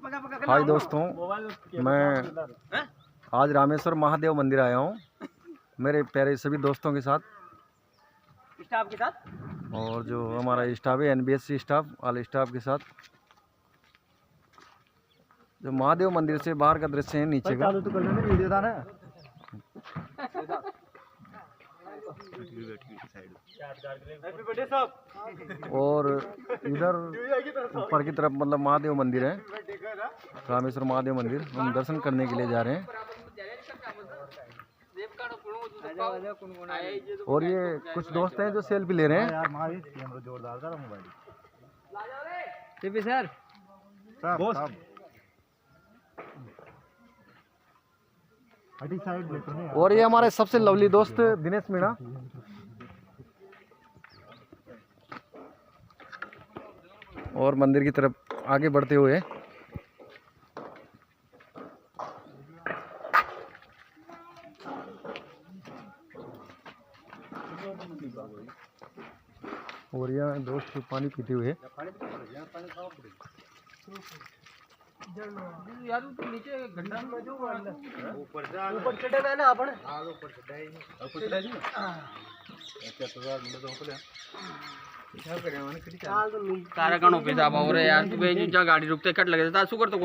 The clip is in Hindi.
हाय दोस्तों, मैं आज रामेश्वर महादेव मंदिर आया हूँ मेरे प्यारे सभी दोस्तों के साथ और जो हमारा स्टाफ है NBSC स्टाफ ऑल स्टाफ के साथ। जो महादेव मंदिर से बाहर का दृश्य है नीचे का। वीडियो था ना। और इधर ऊपर की तरफ मतलब महादेव मंदिर है, रामेश्वर महादेव मंदिर। हम दर्शन करने के लिए जा रहे हैं। और ये कुछ दोस्त हैं जो सेल्फी ले रहे हैं। यार जोरदार था मोबाइल सर और ये हमारे सबसे लवली दोस्त दिनेश मीणा। और मंदिर की तरफ आगे बढ़ते हुए और यहाँ दोस्त पानी पीते हुए यार तो नीचे घंटा में जो ऊपर चढ़ना है ना अपन। हां ऊपर चढ़ा है। ऊपर चढ़ा जी। अच्छा तो यार मुझे तो ऊपर है क्या करे मैंने किसी का कारा कणो पे जाबा और यार तू बे जो गाड़ी रुकते कट लगे था सुगर तो